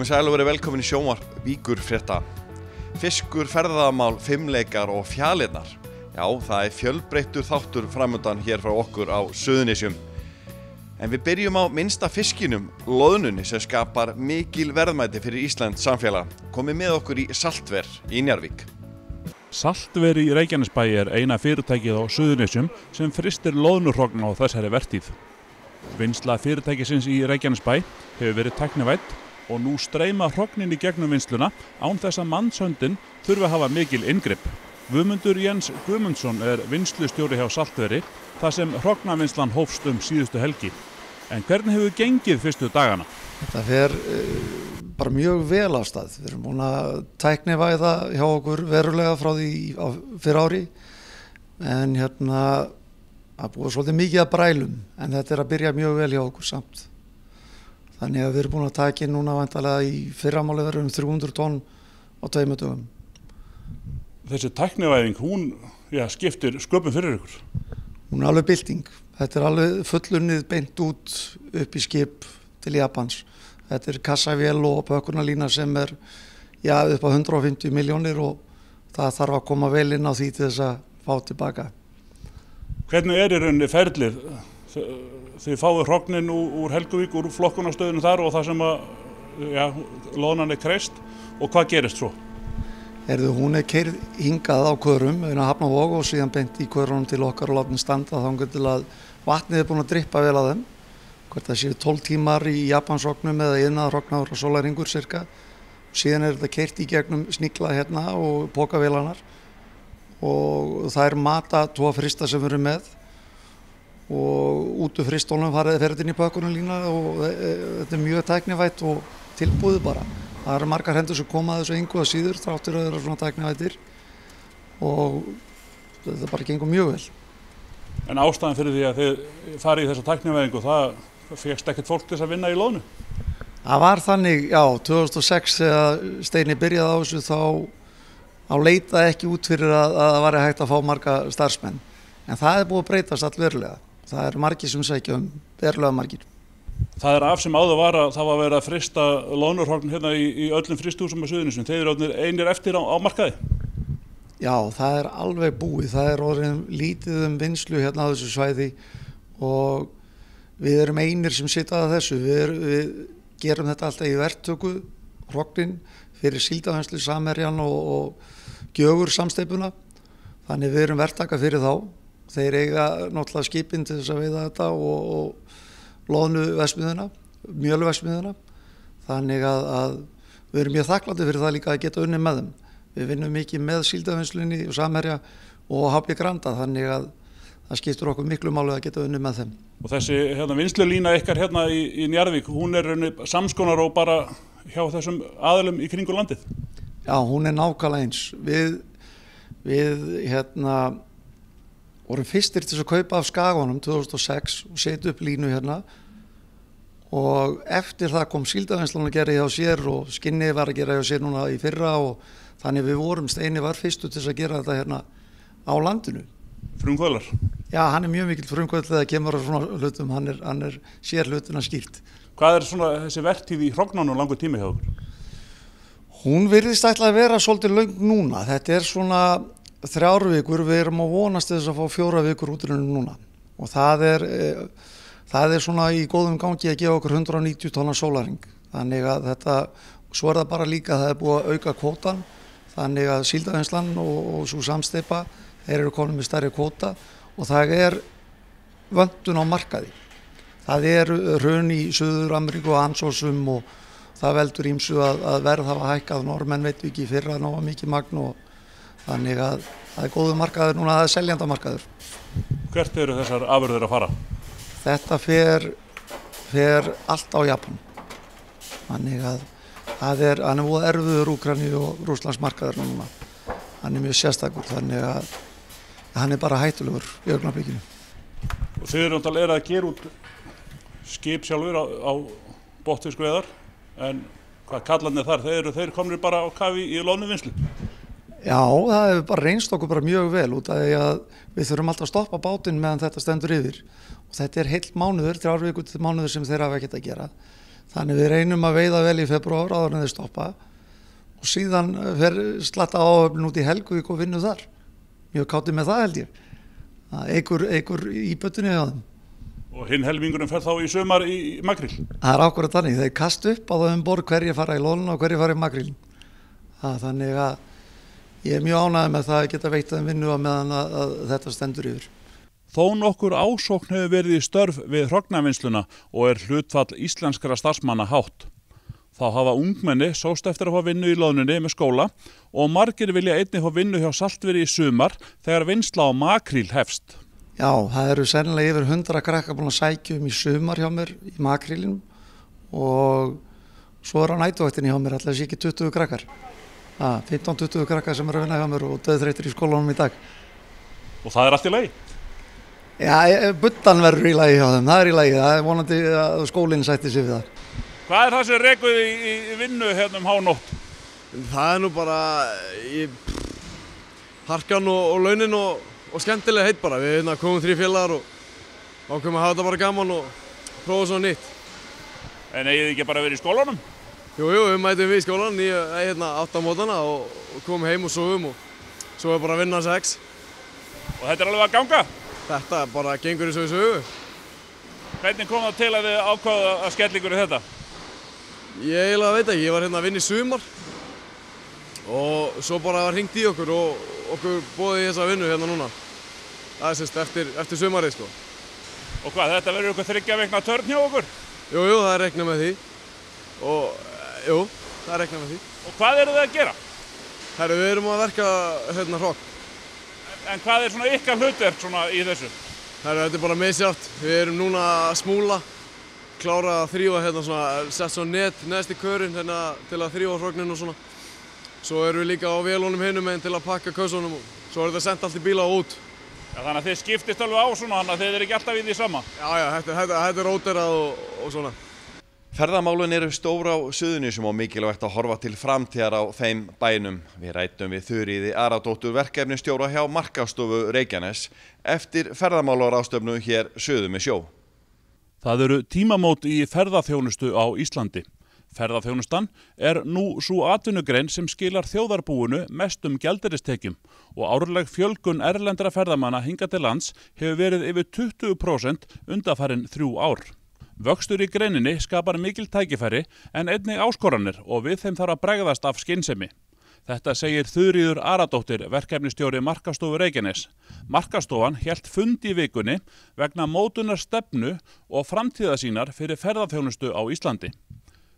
Komið sæl og verið velkomin í sjónvarp Víkurfrétta. Fiskur, ferðamál, fimleikar og fjalirnar. Já, það fjölbreyttur þáttur framundan hér frá okkur á Suðurnesjum. En við byrjum á minnsta fiskinum, loðnunni, sem skapar mikil verðmæti fyrir Ísland samfélag. Komið með okkur í Saltver í Njarðvík. Saltver í Reykjanesbæ eina fyrirtækið á Suðurnesjum sem frystir loðnuhrogn á þessari vertíð. Vinnsla fyrirtækisins í Reykjanesbæ hefur verið tæknivædd og nú streyma hrognin í gegnum vinnsluna án þess að mannshöndin þurfi að hafa mikil inngrip. Guðmundur Jens Guðmundsson vinnslustjóri hjá Saltveri þar sem hrognavinnslan hófst síðustu helgi. En hvernig hefur gengið fyrstu dagana? Þetta fer bara mjög vel af stað. Við erum búin að tæknivæða hjá okkur verulega frá því fyrir ári. En það búið svolítið mikið að brælum, en þetta að byrja mjög vel hjá okkur samt. Þannig að við erum búin að taka inn núna væntanlega í fyrramáli verður 300 tonn á 2 dögum. Þessi tæknivæðing, hún skiptir sköpum fyrir ykkur? Hún alveg bylting. Þetta alveg fullunnið beint út upp í skip til Japans. Þetta kassavél og pökkunarlína sem upp á 150 milljónir og það þarf að koma vel inn á því til þess að fá tilbaka. Hvernig í rauninni ferlið? Þið fáið hrognin úr Helguvík, úr flokkunarstöðinu þar og það sem loðnan kreist og hvað gerist svo? Hún keyrð hingað á körum, Hafnarvog og síðan beint í körunum til okkar og látin standa þangað til að vatnið búin að drippa vel að þeim. Hvort það séu 12 tímar í Japansrognum eða iðnaðarrognar og sólarringur cirka. Síðan þetta keyrt í gegnum snigla og pokavélanar og það mata 2 frista sem við erum með og út úr fristónum fer inn í pökkunarlína og þetta mjög tæknivætt og tilbúið bara. Það eru margar hendur sem koma að þessu engu að síður þráttur að þeirra svona tæknivættir og þetta bara gengur mjög vel. En ástæðan fyrir því að þið farið í þessa tæknivæðingu, það fékkst ekkert fólk til þess að vinna í loðnu? Það var þannig, 2006 þegar Steini byrjaði á þessu þá leitaði ekki út fyrir að það væri hægt að fá marga starfsmenn. En það búið að breytast allverulega. Það eru margir sem sækja verulega margir. Það af sem áður var að það var verið að frysta loðnurhrogn í öllum frystihúsum á Suðurnesjum. Þeir eru einir eftir á markaði? Já, það alveg búið. Það orðin lítið vinnslu á þessu svæði og við erum einir sem sitja að þessu. Við gerum þetta alltaf í verktöku, hrognin, fyrir síldavinnslu Samherjan og Gjögur samsteypuna. Þannig við erum verktaka fyrir þá. Þeir eiga náttúrulega skipin til þess að veiða þetta og loðnuverksmiðjuna, mjöluverksmiðjuna. Þannig að við erum mjög þakkláttir fyrir það líka að geta unnið með þeim. Við vinnum mikið með síldavinnslunni og Samherja og HB Granda, þannig að það skiptir okkur miklu máli að geta unnið með þeim. Og þessi vinnslulína ykkar í Njarðvík, hún samskonar og bara hjá þessum aðilum í kringu landið? Já, hún nákvæmlega eins. Við vorum fyrstir til að kaupa af Skaganum 2006 og setja upp línu og eftir það kom síldavinnslan að gera hjá sér og Skinni var að gera hjá sér núna í fyrra og þannig við Steini var fyrstur til að gera þetta á landinu. Frumkvöðlar? Já, hann mjög mikill frumkvöðl þegar kemur á svona hlutum, hann sér hlutina skýrt. Hvað þessi vertíð í hrognanum langur tími hjá okkur? Hún virðist ætla að vera svolítið löng núna. Þetta svona 3 vikur, við erum að vonast þess að fá 4 vikur út í rauninu núna og það svona í góðum gangi að gefa okkur 190 tonna sólarring. Þannig að svo það bara líka að það búið að auka kvótan, þannig að síldavinnslan og svo samsteypa, þeir eru komin með stærri kvóta og það vöntun á markaði. Það hrun í Suður-Ameríku og ansósum og það veldur ýmsu að verð hafa hækkað, Norðmenn veitum ekki fyrra ná mikið magn og þannig að það góðu markaður núna, það seljandamarkaður. Hvert eru þessar afurðir að fara? Þetta fer allt á Japan. Þannig að hann búið erfiður Úkraínu og Rússlandsmarkaður núna. Hann mjög sérstakur, þannig að hann bara hættulegur í augnablikinu. Og þið eru að gera út skip sjálfur á botnfiskveiðar, en hvað kallarnir þar? Þeir komnir bara á kafi í loðnuvinnslu? Já, það hefur bara reynst okkur bara mjög vel út af því að við þurfum alltaf að stoppa bátinn meðan þetta stendur yfir og þetta heill mánuður, 3 vikur til mánuður sem þeir hafa ekkert að gera Þannig við reynum að veiða vel í febrúar áður en þeir stoppa og síðan fer slatta áhöfn út í Helguvík og vinnu þar. Mjög kátti með það held ég. Það eykur íbötunni á þeim. Og hinn helmingurinn fer þá í sumar í makríl? Það er ákvörða þannig. Þeir kastu upp á það borð hverjir fara í loðnuna og hverjir fara í makríl. Þannig að ég er mjög ánægður með það að geta veitt þeim vinnu á meðan að þetta stendur yfir. Þó nokkur ásókn hefur verið í störf við hrognavinnsluna og er hlutfall íslenskra starfsmanna hátt. Þá hafa ungmenni sóst eftir að fá vinnu í loðnunni með skóla og margir vilja einnig fá vinnu hjá Saltverði í sumar þegar vinnsla á makríl hefst. Já, það eru sennilega yfir 100 krakkar búin að sækja í sumar hjá mér í makrílinum og svo á næturvaktinni hjá mér allavega ekki 20 krakkar. 15-20 krakkar sem eru að vinna hjá mér og dauðþreyttir í skólanum í dag. Og það er allt í lagi? Já, buddan verður í lagi hjá þeim, það er í lagi, það er vonandi að skólinn sætti sig við það. Hvað er það sem rekuð í vinnu hérna hánótt? Það er nú bara harkan og launin og skemmtilega heitt bara. Við komum 3 félagar og ákveðum að hafa þetta bara gaman og prófa svo nýtt. En eigið þið ekki bara verið í skólanum? Jú, við mætum við í skólan í 8 mótana og komum heim og sofum og svo er bara að vinna 6. Og þetta er alveg að ganga? Þetta bara gengur eins og við sögu. Hvernig kom það til að þið ákváðu að skella ykkur í þetta? Ég eiginlega veit ekki, ég var hérna að vinna í sumar og svo bara var hringt í okkur og okkur boðið í þessa vinnu hérna núna. Það er sérst eftir sumarið sko. Og hvað, þetta verður ykkur 3 vikna törn hjá okkur? Jú, það er reiknað með því og það er reiknað með því. Og hvað eru þið að gera? Herru, við erum að verka hrogn. En hvað er svona ykkar hlutverk svona í þessu? Herru, þetta er bara misjafnt. Við erum núna að smúla, klára að þrífa sett svo net neðst í körinn til að þrífa hrogninn og svona. Svo erum við líka á vélunum hinum megin til að pakka kössunum og svo er þetta sendt allt í bíla og út. Já, þannig að þið skiptist alveg á svona, þannig að þið eru ekki alltaf í því sama? Já, þetta er róterað og svona. Ferðamálin eru stór á Suðurnesjum og mikilvægt að horfa til framtíðar á þeim bænum. Við ræddum við Þuríði Aradóttur verkefnisstjóra hjá Markaðsstofu Reykjaness eftir ferðamálaráðstefnu hér suður með sjó. Það eru tímamót í ferðaþjónustu á Íslandi. Ferðaþjónustan er nú sú atvinnugrein sem skilar þjóðarbúinu mestum gjaldeyristekjum og árleg fjölgun erlendra ferðamanna hingað til lands hefur verið yfir 20% undanfarin 3 ár. Vöxtur í greininni skapar mikil tækifæri en einnig áskoranir og við þeim þarf að bregðast af skynsemi. Þetta segir Þuríður Aradóttir, verkefnisstjóri Markaðsstofu Reykjaness. Markaðsstofan hélt fund í vikunni vegna mótunar stefnu og framtíðarsýnar fyrir ferðaþjónustu á Íslandi.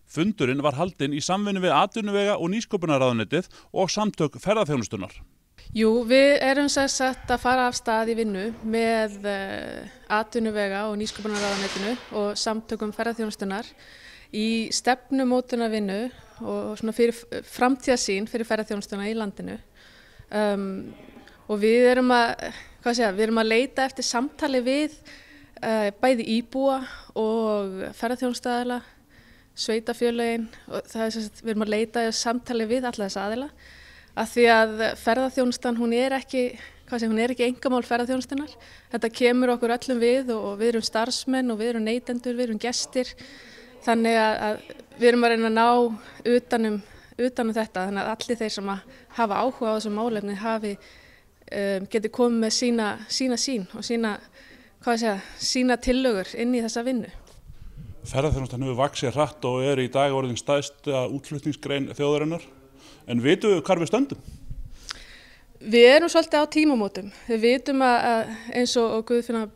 Fundurinn var haldinn í samvinnu við atvinnuvega- og nýsköpunarráðuneytið og samtök ferðaþjónustunar. Jú, við erum sagt að fara af stað í vinnu með atvinnuvega- og nýsköpunarráðuneytinu og samtökum ferðaþjónustunar í stefnumótunarvinnu og svona fyrir framtíðarsýn fyrir ferðaþjónustuna í landinu. Og við erum að leita eftir samtali við bæði íbúa og ferðaþjónustuaðila, sveitafélögin og við erum að leita samtali við alla þessa aðila. Af því að ferðaþjónustan, hún er ekki einkamál ferðaþjónustunar. Þetta kemur okkur öllum við og við erum starfsmenn og við erum neytendur, við erum gestir. Þannig að við erum að reyna að ná utanum þetta, þannig að allir þeir sem hafa áhuga á þessum málefni geti komið með sína sýn og sína tillögur inn í þessa vinnu. Ferðaþjónustan hefur vaxið hratt og er í dag orðin stærsta útflutningsgrein þjóðarinnar. En vitum við hvar við stöndum? Við erum svolítið á tímamótum. Við vitum að eins og Guðfinna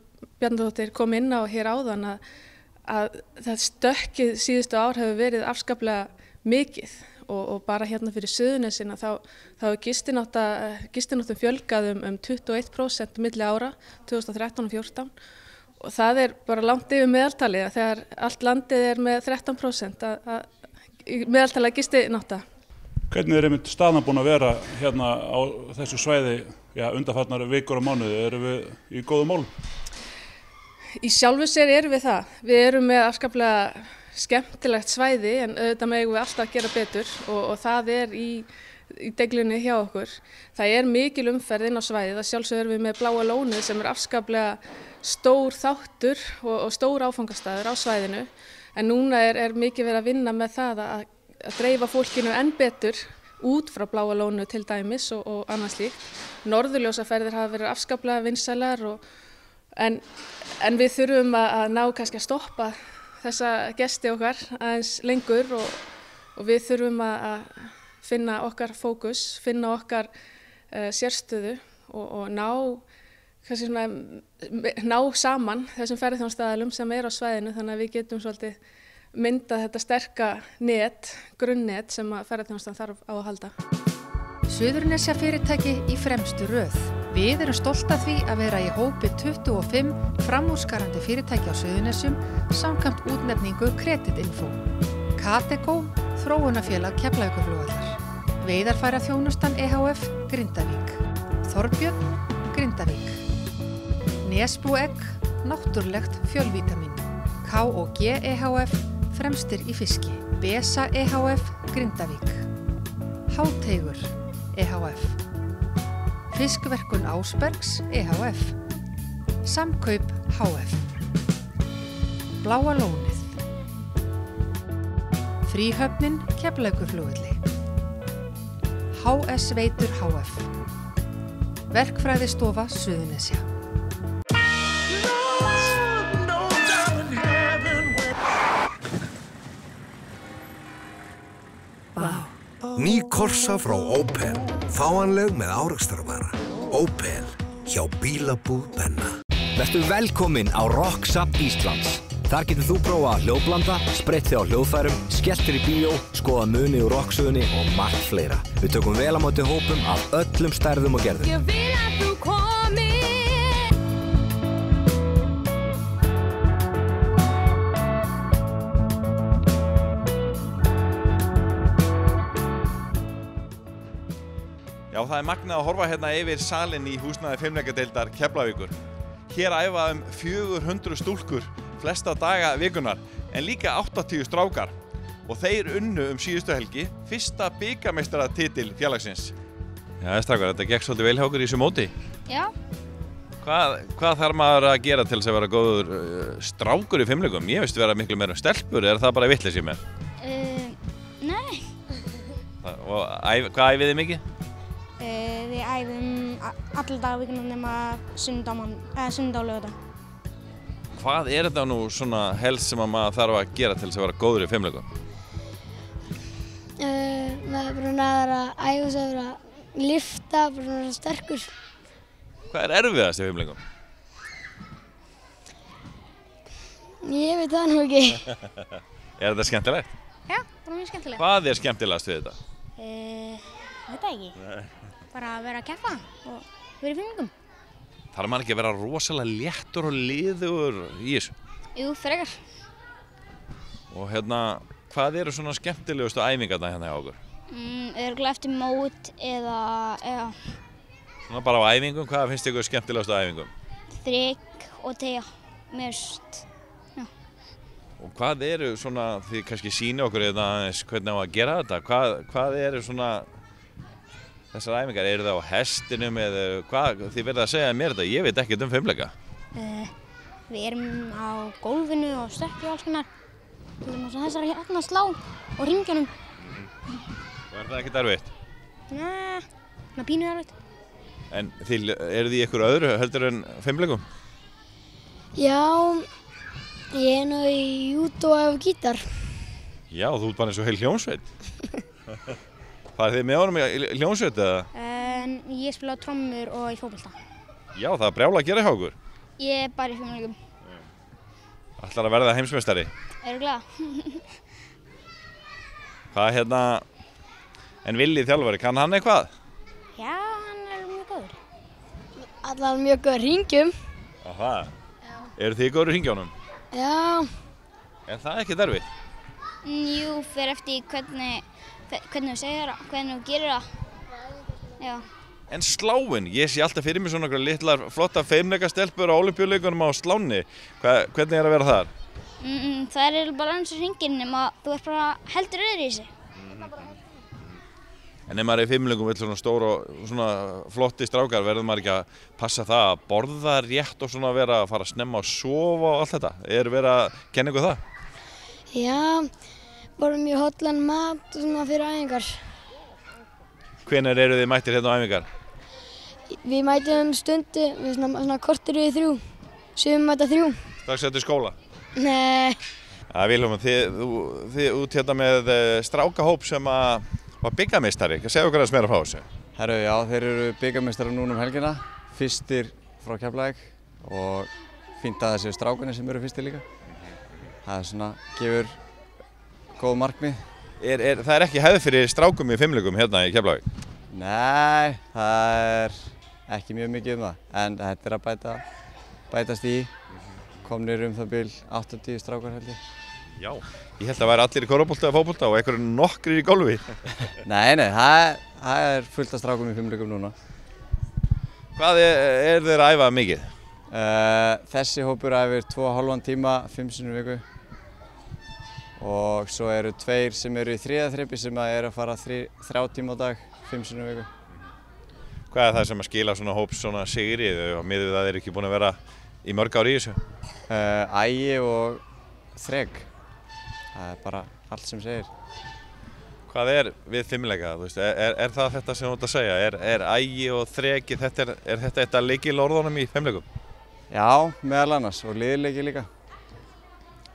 Bjarnadóttir kom inn á hér áðan að það stökkið síðustu ár hefur verið afskaplega mikið og bara hérna fyrir Suðurnesina þá hefur gistináttum fjölgað um 21% milli ára 2013 og 2014 og það er bara langt yfir meðaltalið þegar allt landið er með 13% meðaltalið gistinátta. Hvernig er einmitt staðan búin að vera hérna á þessu svæði undanfarnar vikur og mánuði? Erum við í góðum málum? Í sjálfu sér erum við það. Við erum með afskaplega skemmtilegt svæði en auðvitað megum við alltaf að gera betur og það er í deglunni hjá okkur. Það er mikil umferð inn á svæðið. Það sjálfsög erum við með Bláa lónið sem er afskaplega stór þáttur og stór áfangastæður á svæðinu. En núna er mikið verið að vinna með það að dreifa fólkinu enn betur út frá Bláa lónu til dæmis og annað slíkt. Norðurljósaferðir hafa verið afskaplega vinsælar en við þurfum að ná kannski að stoppa þessa gesti okkar aðeins lengur og við þurfum að finna okkar fókus, finna okkar sérstöðu og ná saman þessum ferðaþjónustuaðilum sem á svæðinu þannig að við getum svolítið myndað þetta sterka grunnnet sem að ferðaþjónustan þarf á að halda. Suðurnesja fyrirtæki í fremstu röð. Við erum stolt af því að vera í hópi 25 framúrskarandi fyrirtæki á Suðurnesjum samkvæmt útnefningu Kreditinfo. Katego, þróunarfélag Keflavíkurflugvallar. Veiðarfæraþjónustan EHF, Grindavík. Þorbjörn, Grindavík. Nesbú egg, náttúrlegt fjölvítamín. K&G EHF, fremstir í fiski. Besa EHF, Grindavík. Háteigur EHF. Fiskverkun Ásbergs EHF. Samkaup HF. Bláa lónið. Fríhöfnin Keflavíkurflugvelli. HS Veitur HF. Verkfræðistofa Suðurnesja. Ný Corsa frá Opel. Fáanleg með árekstrarvara. Opel hjá bílabúð Benna. Vertu velkominn á Rocksap Íslands. Þar getur þú prófa hljóðblanda, spreytt þig á hljóðfærum, skellt þér í bíó, skoða muni úr rocksögunni og margt fleira. Við tökum vel á móti hópum af öllum stærðum og gerðum. Ég vil að þú komir. Já, það magnað að horfa hérna yfir salinn í húsnæði fimleikadeildar Keflavíkur. Hér æfa 400 stúlkur flesta daga vikunar, en líka 80 strákar. Og þeir unnu síðustu helgi fyrsta bikarmeistaratitil félagsins. Já, strákar, þetta gekk svolítið vel hjá okkur í þessu móti. Já. Hvað þarf maður að gera til þess að vera góður strákur í fimleikum? Ég veist vera miklu meira stelpur, er það bara vitleysi í mér? Nei. Og hvað æfið þið mikið? Við æfum alla daga vikunar nema sunnudag og laugardag. Hvað er þetta nú svona helst sem að maður þarf að gera til þess að vera góður í fimleikum? Maður er bara að æfa sig að vera lyfta, bara að vera sterkur. Hvað er erfiðast í fimleikum? Ég veit það nú ekki. Er þetta skemmtilegt? Já, bara mjög skemmtilegt. Hvað er skemmtilegast við þetta? Veit það ekki. Nei. Bara að vera að keppa og vera í fimleikum. Þarf maður ekki að vera rosalega léttur og liðugur í þessu? Jú, frekar. Og hvað eru svona skemmtilegustu æfingarna hérna hjá okkur? Örugglega eftir mót eða Svona bara á æfingum, hvað finnst ykkur skemmtilegustu æfingum? þrek og teygja, mest. Já. Og hvað eru svona, þið kannski sýni okkur aðeins hvernig á að gera þetta? Hvað eru svona þessar æfingar? Eru það á hestinum eða hvað? Þið verða að segja mér þetta, ég veit ekkert fimleika. Við erum á gólfinu og stökki og alls konar. Við erum á þessari hérna slá og ringjónum. Og er það ekkert erfitt? Nei, það pínu erfitt. En eru þið í ykkur öðru heldur en fimleikum? Já, ég er nú í júdó og gítar. Já, þú ert bara eins og heil hljómsveit. Farið þið með honum í hljómsveit eða? Ég spila á trommur og í fótbolta. Já, það er brjála að gera hjá okkur. Ég er bara í fimleikum. Ætlar að verða heimsmeistari? Örugglega. Hvað en Villi þjálfari, kann hann eitthvað? Já, hann er mjög góður. Allar mjög góður hringjum. Aha. Já. Eru þið góður í hringjónum? Já. Er það ekkert erfitt? Jú, fyrir eftir hvernig þú segir það, hvernig þú gerir það. Já. En sláin, ég sé alltaf fyrir mig svona litlar flotta feimleikastelpur á Ólympíuleikunum á Sláni. Hvernig er að vera þar? Það er bara eins og hringinn nema þú ert bara heldur öðru í sig. En ef maður er í feimleikum vill svona stór og svona flotti strákar, verður maður ekki að passa það að borða rétt og svona vera að fara snemma að sofa og allt þetta? Er verið að kenna ykkur það? Já, borðum mjög hollan mat og svona fyrir æfingar. Hvenær eru þið mættir hérna á æfingar? Við mætum stundu, við svona kortir við 3, sumum mæta 3. Strax eftir skóla? Nei. Vilhjálmur, þið út hérna með strákahóp sem var bikarmeistari. Segðu okkur aðeins meira frá þessu. Herru, já, þeir eru bikarmeistarar núna helgina. Fyrstir frá Keflavík og fínt að þessi strákarnir sem eru fyrstir líka. Það svona gefur góð markmið. Það er ekki hefð fyrir strákum í fimmleikum hérna í Keflavík? Nei, það ekki mjög mikið það. En þetta að bætast í. Komnir það bil 80 strákar held ég. Já, ég held að væri allir í körfubolta eða fótbolta og einhverjum nokkrir í golfi. Nei, það fullt af strákum í fimmleikum núna. Hvað þeir að æfa mikið? Þessi hópur æfir 2,5 tíma 5 sinnum í viku. Og svo eru 2 sem eru í 3. þrepi sem eru að fara 3 tíma á dag 5 sinnum í viku. Hvað er það sem að skila svona hóps svona sigri og miðað við að þeir ekki búin að vera í mörg ár í þessu? Ægi og þrek. Það bara allt sem segir. Hvað við fimmleika? Er það þetta sem þú ert að segja? Er ægi og þreki, er þetta lykilorðunum í fimmleikum? Já, meðal annars og liðleiki líka.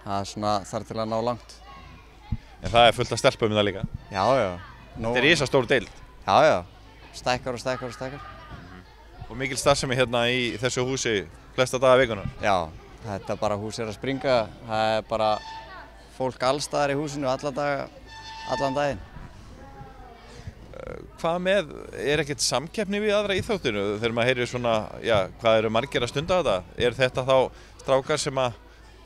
Það svona þarf til að ná langt. En það fullt af stelpum það líka? Já. Þetta er risastór deild? Já. Stækkar. Og mikil starfsemi hérna í þessu húsi flesta daga vikunar? Já, þetta bara hús að springa. Það er bara fólk allstaðar í húsinu allan daginn. Hvað með, ekkert samkeppni við aðra íþróttir? Þegar maður heyrir svona, hvað eru margir að stunda þetta? Er þetta þá strákar sem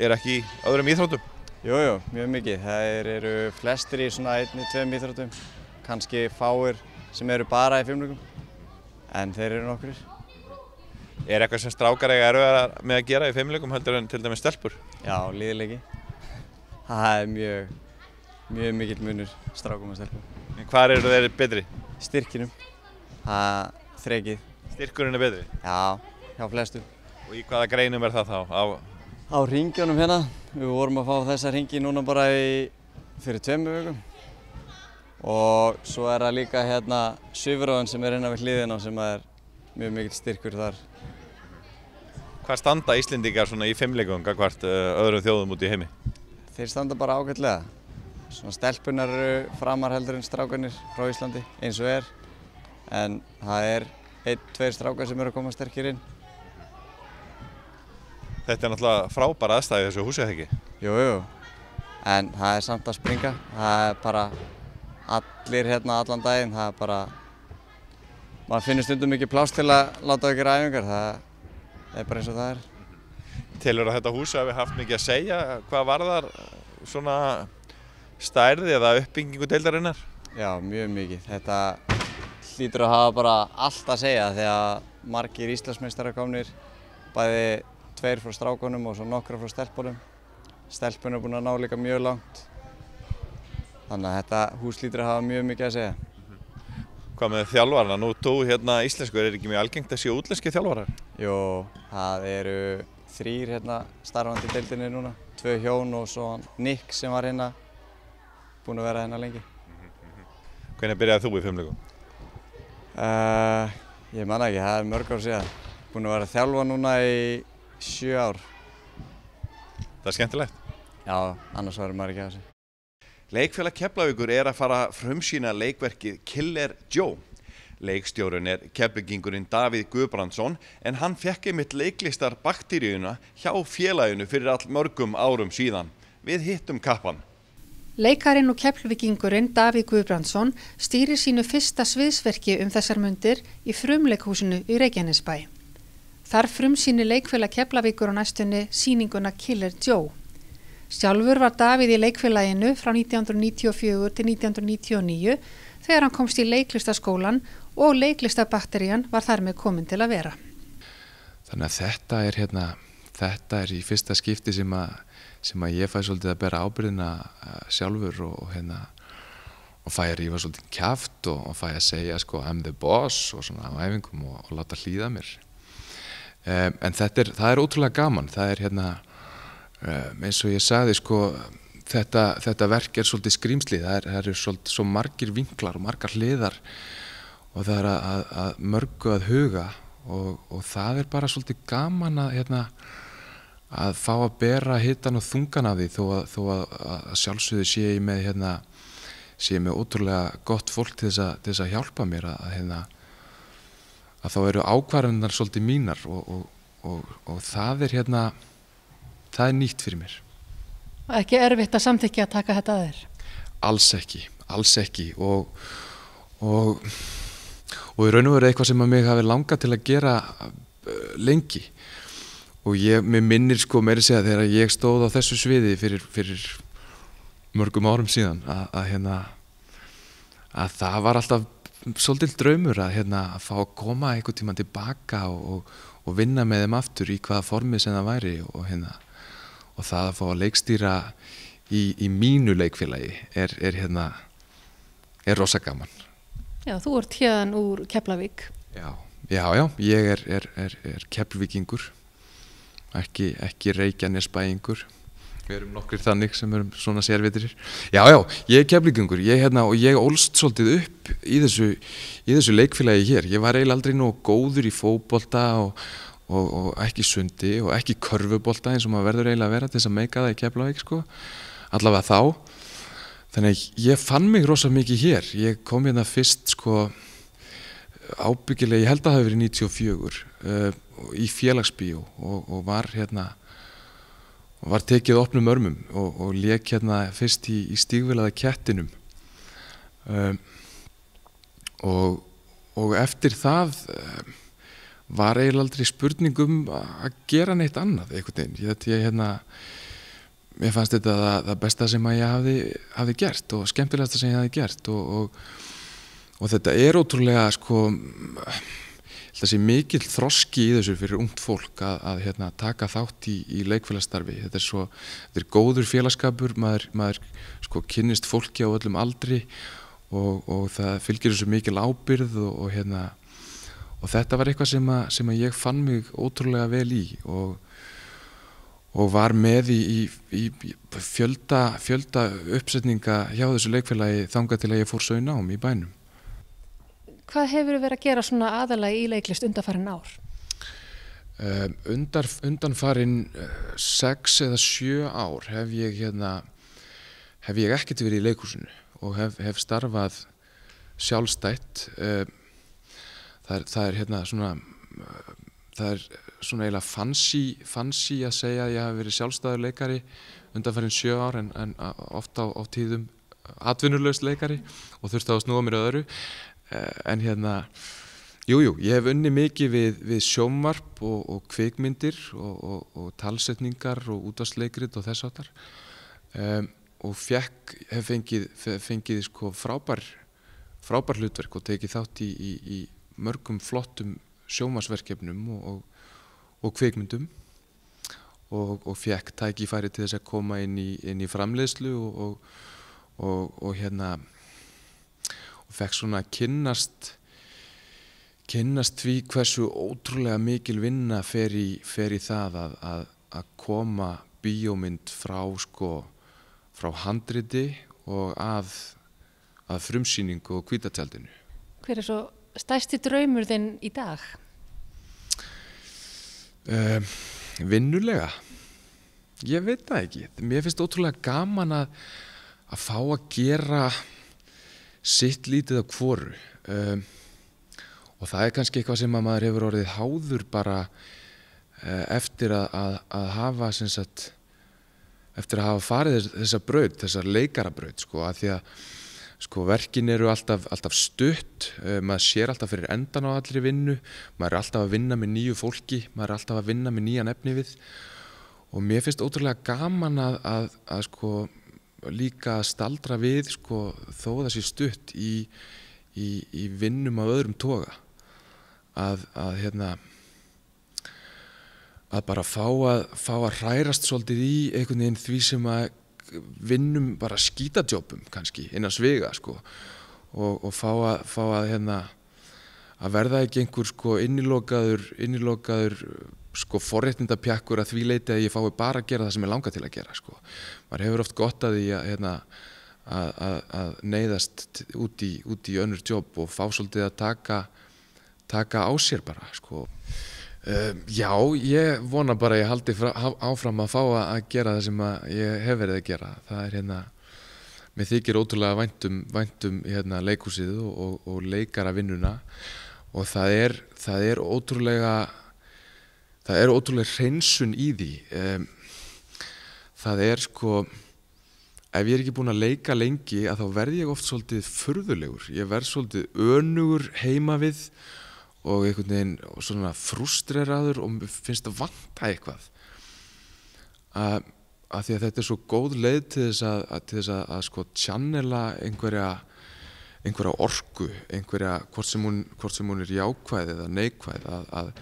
ekki í öðrum íþróttum? Jú, mjög mikið. Það eru flestir í svona 1-2 íþróttum. Kannski fáir sem eru bara í fimmleikum. En þeir eru nokkrir. Er eitthvað sem strákar eiga erfiðara með að gera í fimmleikum heldur en til dæmis stelpur? Já, liðleiki. Það er mjög mikill munur strákum og stelpum. En hvar eru þeir betri? Styrkinum. Þrekið. Styrkurinn er betri? Já, hjá flestum. Og í hvaða greinum er það þá? Á hringjunum hérna. Við vorum að fá þessa hringi núna bara fyrir 2 vikum. Og svo er það líka hérna Suðuróðin sem er hérna við hliðina sem er mjög mikill styrkur þar. Hvað standa Íslendingar svona í fimmleikum gagnvart öðrum þjóðum út í heimi? Þeir standa bara ágætlega. Svona stelpunar eru framar heldur en strákarnir frá Íslandi eins og er. En það er 1-2 strákar sem eru að koma sterkir inn. Þetta er náttúrulega frábær aðstæði þessu húsi, eða ekki? Jú. En það er samt að springa. Það er bara allir hérna allan daginn. Það er bara... Maður finnur stundum ekki pláss til að láta ykkur æfingar. Það er bara eins og það er. Telur að þetta hús hafi haft mikið að segja? Hvað varðar svona stærði eða uppbyggingu deildarinnar? Já, mjög mikið. Þetta hlýtur að hafa bara allt að segja þegar margir Íslandsmeistarar komnir. Bæði 2 frá strákunum og svo nokkra frá stelpunum. Stelpunum er búin að ná líka mjög langt. Þannig að þetta hús hlýtur að hafa mjög mikið að segja. Hvað með þjálfarna? Nú þú hérna íslenskur, ekki mjög algengt að séu útlenski þjálfarar? Jú, það eru 3 hérna starfandi í deildinni núna. 2 hjón og svo Nick sem var hérna, búinn að vera hérna lengi. Hvenær byrjaði þú í fimmleikum? Ég man ekki, það er mörg ár síðan. Búinn að vera að þjálfa núna í 7 ár. Það er skemmtilegt? Já, annars verður maður ekki að þessu. Leikfélag Keflavíkur er að fara frumsýna leikverkið Killer Joe. Leikstjórinn er Keflvíkingurinn Davíð Guðbrandsson en hann fékk einmitt leiklistar bakteríuna hjá félaginu fyrir allmörgum árum síðan. Við hittum kappan. Leikarinn og Keflvíkingurinn Davíð Guðbrandsson stýrir sínu fyrsta sviðsverki þessar mundir í frumleikhúsinu í Reykjanesbæ. Þar frumsýnir leikfélag Keflavíkur á næstunni sýninguna Killer Joe. Sjálfur var Davíð í leikfélaginu frá 1994 til 1999 þegar hann komst í leiklistaskólan og leiklistabakterían var þar með komin til að vera. Þannig að þetta er í fyrsta skipti sem að ég fæ svolítið að bera ábyrgðina sjálfur og fæ að rífa svolítið kjaft og fæ að segja sko I'm the boss og svona á æfingum og láta hlýða mér. En það er ótrúlega gaman. Það er eins og ég sagði sko, þetta verk svolítið skrýmsli, það eru svolítið svo margir vinklar og margar hliðar og það að mörgu að huga og það bara svolítið gaman að fá að bera hitan og þungan af því þó að sjálfsögðu sé ég með ótrúlega gott fólk til þess að hjálpa mér að þá eru ákvarðanirnar svolítið mínar og það er nýtt fyrir mér. Ekki erfitt að samþykkja að taka þetta að þér? Alls ekki og í raun og veru eitthvað sem að mig hafi langað til að gera lengi og mér minnir meira segja þegar ég stóð á þessu sviði fyrir mörgum árum síðan að það var alltaf svolítið draumur að fá að koma einhvern tímann tilbaka og vinna með þeim aftur í hvaða formi sem það væri og það að fá að leikstýra í mínu leikfélagi er rosa gaman. Já, þú ert héðan úr Keflavík. Já, ég er Keflvíkingur, ekki Reykjanesbæingur. Við erum nokkrir þannig sem erum svona sérvitirir. Já, ég er Keflvíkingur, og ég ólst svolítið upp í þessu leikfélagi hér. Ég var eiginlega aldrei nógu góður í fótbolta og ekki sundi og ekki körfubolta eins og maður verður eiginlega að vera til þess að meika það í Keflavík, allavega þá. Þannig að ég fann mig rosa mikið hér. Ég kom hérna fyrst ábyggilega, ég held að það hafi verið 94 í Félagsbíó og var tekið opnum örmum og lék fyrst í Stígvélaða kettinum og eftir það var eiginlega aldrei spurning að gera neitt annað einhvern veginn. Mér fannst þetta það besta sem að ég hafði gert og skemmtilegasta sem ég hafði gert og þetta ótrúlega þessi mikill þroski í þessu fyrir ungt fólk að taka þátt í leikfélagsstarfi. Þetta er góður félagsskapur, maður kynnist fólki á öllum aldri og það fylgir þessu mikil ábyrgð og þetta var eitthvað sem að ég fann mig ótrúlega vel í og var með í fjölda uppsetninga hjá þessu leikfélagi þangað til að ég fór svo í nám í bænum. Hvað hefur verið að gera svona aðallega í leiklist undanfarin ár? Undanfarin 6 eða 7 ár hef ég ekkert verið í leikhúsinu og hef starfað sjálfstætt. Það er svona eiginlega fancy að segja að ég hafi verið sjálfstæður leikari undanfarin 7 ár en oft á tíðum atvinnulaus leikari og þurfti að snúa mér að öðru. En ég hef unnið mikið við sjónvarp og kvikmyndir og talsetningar og útvarpsleikrit og þess háttar og hef fengið frábær hlutverk og tekið þátt í mörgum flottum sjónvarpsverkefnum og kvikmyndum og fekk tækifæri til þess að koma inn í framleiðslu og fekk svona að kynnast því hversu ótrúlega mikil vinna fer í það að koma bíómynd frá handriti og að frumsýningu og hvítatjaldinu. Hver er svo stærsti draumur þinn í dag? Vinnulega? Ég veit það ekki. Mér finnst ótrúlega gaman að fá að gera sitt lítið af hvoru og það er kannski eitthvað sem að maður hefur orðið háður bara eftir að hafa eftir að hafa farið þessa leikarabraut af því að verkin eru alltaf stutt, maður sér alltaf fyrir endan á allri vinnu, maður er alltaf að vinna með nýju fólki, maður er alltaf að vinna með nýjan efnivið og mér finnst ótrúlega gaman að líka að staldra við þó það sé stutt í vinnum af öðrum toga að bara fá að hrærast svolítið í einhvern veginn því sem að vinnum bara skítadjópum kannski innan sviga og fá að verða ekki einhver innilokaður sko forréttindapjakkur að því leyti að ég fái bara að gera það sem ég langar til að gera sko. Maður hefur oft gott að því að neyðast út í önnur jobb og fá svolítið að taka á sér bara sko. Já, ég vona bara að ég haldi áfram að fá að gera það sem ég hef verið að gera. Það mér þykir ótrúlega væntum leikhúsið og leikaravinnuna og það er ótrúlega hreinsun í því. Það sko, ef ég ekki búinn að leika lengi að þá verð ég oft svolítið furðulegur. Ég verð svolítið önugur heima við og einhvern veginn svona frústreraður og mér finnst að vanta eitthvað. Af því að þetta svo góð leið til þess að sko channela einhverja orku, hvort sem hún jákvæð eða neikvæð, að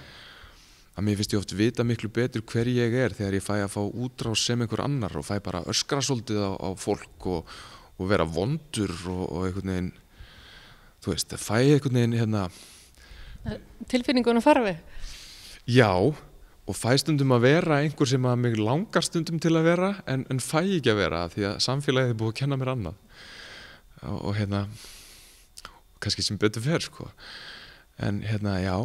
mér finnst ég oft vita miklu betur hver ég þegar ég fæ að fá útrás sem einhver annar og fæ bara að öskra svolítið á fólk og vera vondur og einhvern veginn, þú veist, fæ einhvern veginn Tilfinningunum farfi? Já, og fæ stundum að vera einhver sem að mig langar stundum til að vera en fæ ekki að vera því að samfélagið búið að kenna mér annað og kannski sem betur fer sko. En já,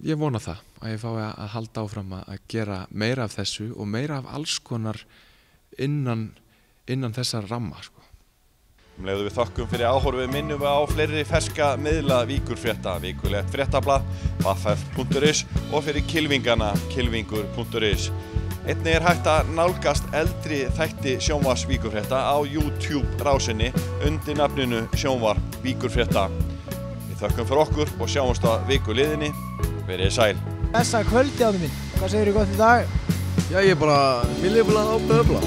ég vona það að ég fái að halda áfram að gera meira af þessu og meira af alls konar innan þessa ramma sko. Leiðum við þökkum fyrir áhorfið, minnum við á fleiri ferska miðla Víkurfrétta, vikulegt fréttablað, ff.is og fyrir kylfingana, kylfingur.is. Einnig hægt að nálgast eldri þætti sjónvarps Víkurfrétta á YouTube rásinni undir nafninu Sjónvarp Víkurfrétta. Við þökkum fyrir okkur og sjáumst á vikuliðinni. Verið sæl. Þessa kvöldi ánum minn, hvað segirðu gott í dag? Já, ég bara, mér líður bara á böfla.